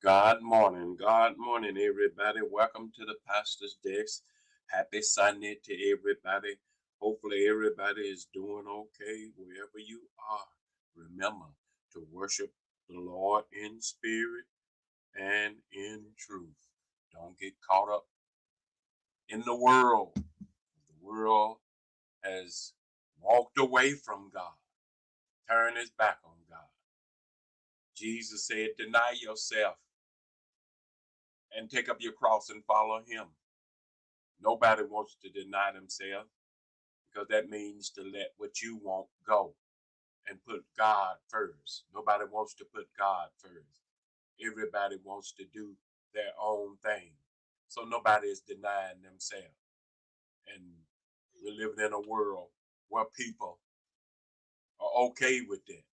God morning, everybody. Welcome to the Pastor's Desk. Happy Sunday to everybody. Hopefully, everybody is doing okay wherever you are. Remember to worship the Lord in spirit and in truth. Don't get caught up in the world. The world has walked away from God, turned its back on God. Jesus said, deny yourself and take up your cross and follow him. Nobody wants to deny themselves because that means to let what you want go and put God first. Nobody wants to put God first. Everybody wants to do their own thing. So nobody is denying themselves. And we're living in a world where people are okay with that.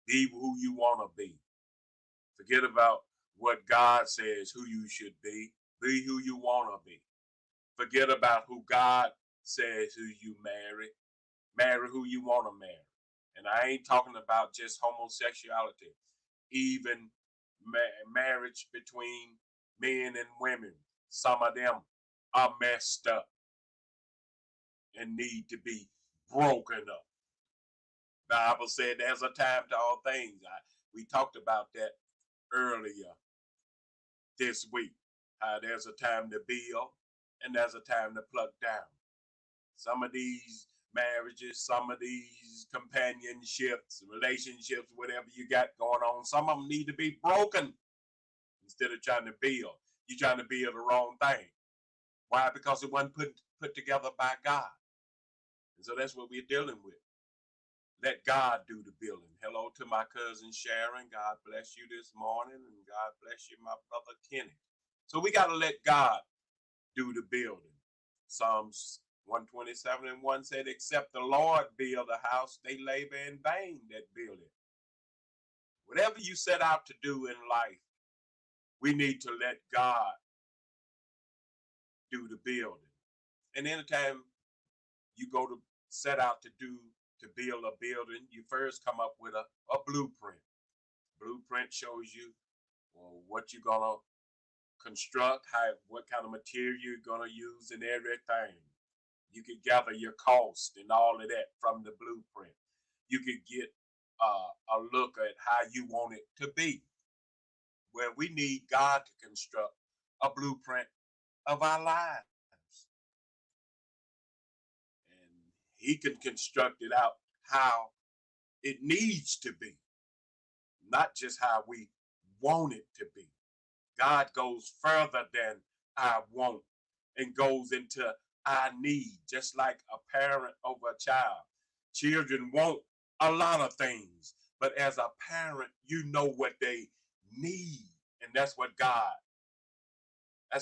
Be who you want to be. Forget about what God says who you should be. Be who you want to be. Forget about who God says who you marry. Marry who you want to marry. And I ain't talking about just homosexuality, even marriage between men and women. Some of them are messed up and need to be broken up. The Bible said there's a time to all things. We talked about that earlier this week. There's a time to build and there's a time to pluck down. Some of these marriages, some of these companionships, relationships, whatever you got going on, some of them need to be broken instead of trying to build. You're trying to build the wrong thing. Why? Because it wasn't put together by God. And so that's what we're dealing with. Let God do the building. Hello to my cousin Sharon. God bless you this morning, and God bless you, my brother Kenny. So we got to let God do the building. Psalms 127 and 1 said, except the Lord build a house, they labor in vain that build it. Whatever you set out to do in life, we need to let God do the building. And anytime you go to set out to build a building, you first come up with a blueprint. Blueprint shows you what you're gonna construct, what kind of material you're gonna use, and everything. You could gather your cost and all of that from the blueprint. You could get a look at how you want it to be. Where we need God to construct a blueprint of our lives. And he can construct it out how it needs to be, not just how we want it to be. God goes further than our want and goes into our need, just like a parent over a child. Children want a lot of things, but as a parent, you know what they need. And that's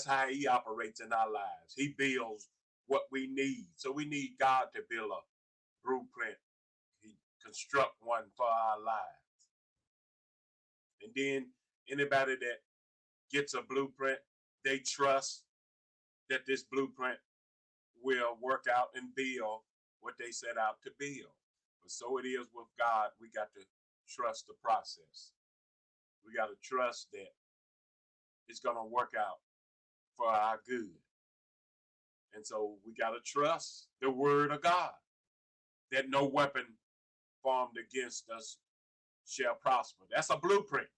how he operates in our lives. He builds what we need. So we need God to build a blueprint. He construct one for our lives. And then anybody that gets a blueprint, they trust that this blueprint will work out and build what they set out to build. But so it is with God. We got to trust the process. We got to trust that it's going to work out for our good. And so we got to trust the word of God that no weapon formed against us shall prosper. That's a blueprint.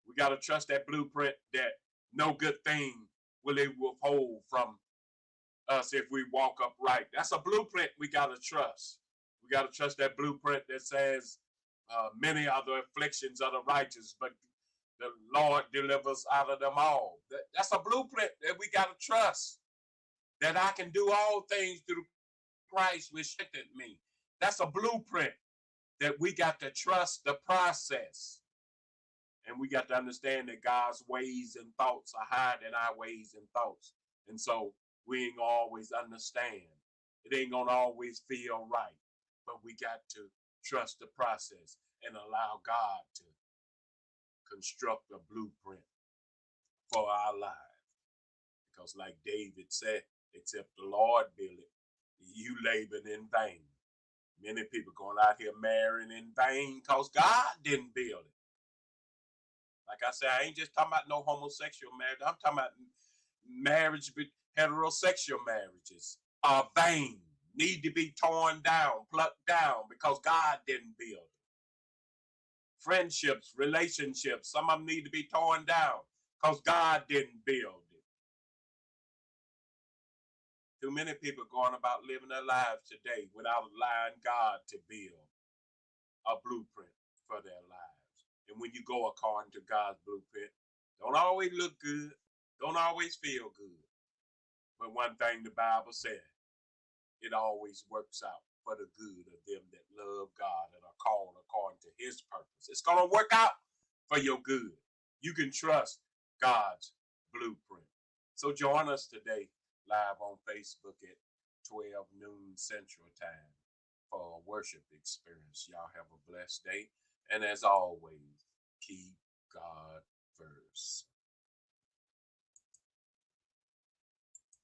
We got to trust that blueprint that no good thing will it withhold from us if we walk upright. That's a blueprint we got to trust. We got to trust that blueprint that says many are the afflictions of the righteous, but the Lord delivers out of them all. That's a blueprint that we got to trust. That I can do all things through Christ which strengthened me. That's a blueprint that we got to trust the process. And we got to understand that God's ways and thoughts are higher than our ways and thoughts. And so we ain't gonna always understand. It ain't gonna always feel right. But we got to trust the process and allow God to construct a blueprint for our lives. Because like David said, except the Lord build it, you laboring in vain. Many people going out here marrying in vain because God didn't build it. Like I said, I ain't just talking about no homosexual marriage. I'm talking about marriage, heterosexual marriages are vain, need to be torn down, plucked down because God didn't build it. Friendships, relationships, some of them need to be torn down because God didn't build it. Too many people going about living their lives today without allowing God to build a blueprint for their lives. And when you go according to God's blueprint, don't always look good, don't always feel good. But one thing the Bible said, it always works out for the good of them that love God and are called according to his purpose. It's going to work out for your good. You can trust God's blueprint. So join us today live on Facebook at 12 noon Central Time for a worship experience. Y'all have a blessed day. And as always, keep God first.